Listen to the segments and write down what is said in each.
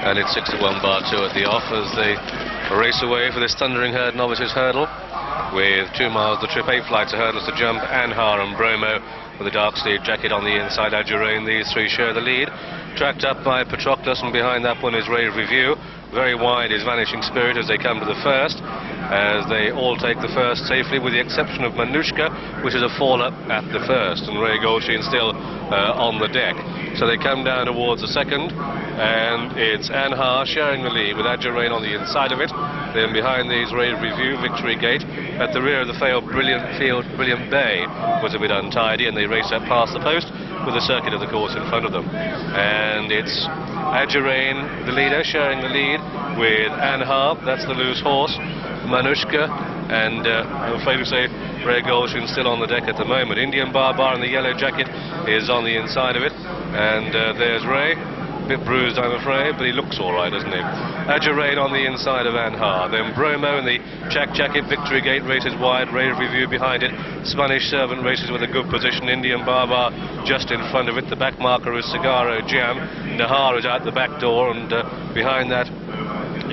And it's 6-1 bar 2 at the off as they race away for this Thundering Herd Novices Hurdle. With 2 miles the trip, 8 flights of hurdles to jump. Anhar and Bromo with a dark sleeve jacket on the inside. Adjurain, these three share the lead. Tracked up by Patroclus, and behind that one is Rave Review. Very wide is Vanishing Spirit as they come to the first, as they all take the first safely, with the exception of Manushka, which is a fall-up at the first, and Ray Goldstein still on the deck. So they come down towards the second, and it's Anhar sharing the lead with Adjurain on the inside of it. Then behind these, Rave Review, Victory Gate. At the rear of the Brilliant Bay was a bit untidy, and they race up past the post with the circuit of the course in front of them. And it's Adjurain, the leader, sharing the lead with Anhar, that's the loose horse, Manushka, and I'm afraid to say Ray Goldstein still on the deck at the moment. Indian Barbar in the yellow jacket is on the inside of it, and there's Ray. A bit bruised, I'm afraid, but he looks all right, doesn't he? Adjurain on the inside of Anhar. Then Bromo in the check jacket. Victory Gate races wide. Rave Review behind it. Spanish Servant races with a good position. Indian Barbar just in front of it. The back marker is Cigaro Jam. Nahar is out the back door, and behind that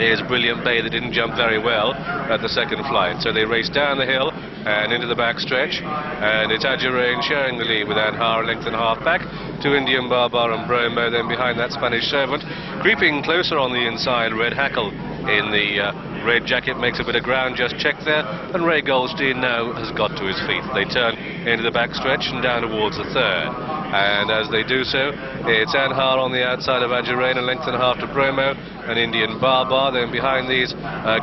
is Brilliant Bay that didn't jump very well at the second flight. So they race down the hill and into the back stretch, and it's Adjurain sharing the lead with Anhar a length and a half back to Indian Barbar and Bromo. Then behind that, Spanish Servant creeping closer on the inside. Red Hackle in the red jacket makes a bit of ground just checked there, and Ray Goldstein now has got to his feet. They turn into the back stretch and down towards the third, and as they do so, it's Anhar on the outside of Adjurain, a length and a half to Bromo and Indian Barbar. Then behind these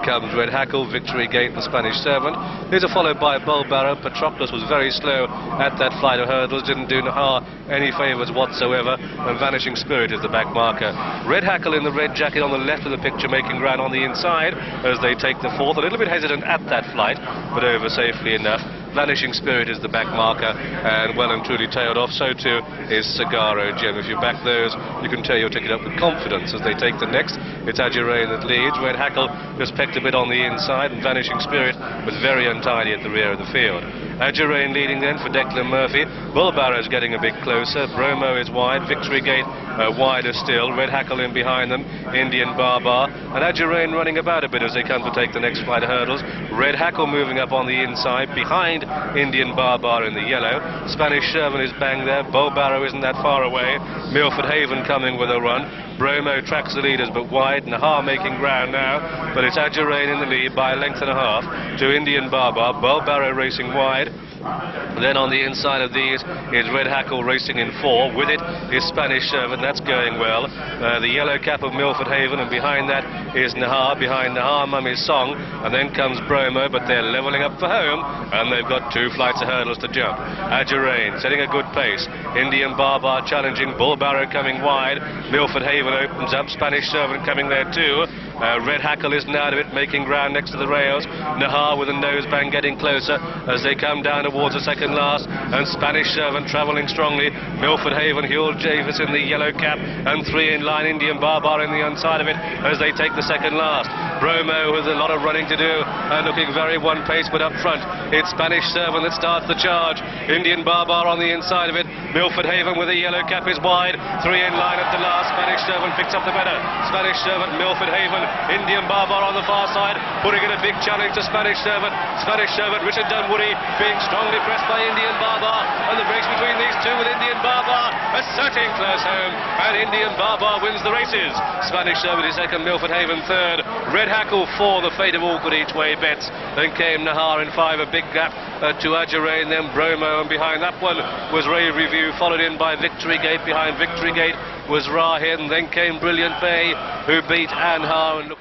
comes Red Hackle, Victory Gate and Spanish Servant. These are followed by Bulbarrow. Patroclus was very slow at that flight of hurdles, didn't do Nahar any favours whatsoever, and Vanishing Spirit is the back marker. Red Hackle in the red jacket on the left of the picture making ground on the inside as they take the fourth. A little bit hesitant at that flight, but over safely enough. Vanishing Spirit is the back marker, and well and truly tailed off. So too is Cigaro Jim. If you back those, you can tear your ticket up with confidence as they take the next. It's Adjurain that leads. Red Hackle just pecked a bit on the inside, and Vanishing Spirit was very untidy at the rear of the field. Adjurain leading then for Declan Murphy. Bulbarrow's getting a bit closer. Bromo is wide. Victory Gate wider still. Red Hackle in behind them. Indian Barbar. And Adjurain running about a bit as they come to take the next flight of hurdles. Red Hackle moving up on the inside behind Indian Barbar in the yellow. Spanish Servant is bang there. Bulbarrow isn't that far away. Milford Haven coming with a run. Bromo tracks the leaders but wide. Nahar making ground now, but it's Adjurain in the lead by a length and a half to Indian Barbar. Bulbarrow racing wide. Then on the inside of these is Red Hackle racing in 4. With it is Spanish Servant, that's going well. The yellow cap of Milford Haven, and behind that is Nahar. Behind Nahar, Mummy's Song, and then comes Bromo, but they're levelling up for home, and they've got 2 flights of hurdles to jump. Adjurain setting a good pace. Indian Barbar challenging. Bulbarrow coming wide. Milford Haven opens up. Spanish Servant coming there too. Red Hackle isn't out of it, making ground next to the rails. Nahar with a nose bang getting closer as they come down towards the second last, and Spanish Servant travelling strongly. Milford Haven, Huel Javis in the yellow cap, and 3 in line. Indian Barbar in the inside of it as they take the second last. Bromo with a lot of running to do and looking very one pace, but up front it's Spanish Servant that starts the charge. Indian Barbar on the inside of it. Milford Haven with a yellow cap is wide. 3 in line at the last. Spanish Servant picks up the better. Spanish Servant, Milford Haven, Indian Barbar on the far side, putting in a big challenge to Spanish Servant. Spanish Servant, Richard Dunwoody being strongly pressed by Indian Barbar, and the race between these two with Indian Barbar asserting close home, and Indian Barbar wins the races. Spanish Servant is second, Milford Haven third. Red Hackle 4, the fate of awkward each way bets. Then came Nahar in 5, a big gap to Adjurain, then Bromo, and behind that one was Rave Review, followed in by Victory Gate. Behind Victory Gate was Rahin, then came Brilliant Bay, who beat Anhar and looking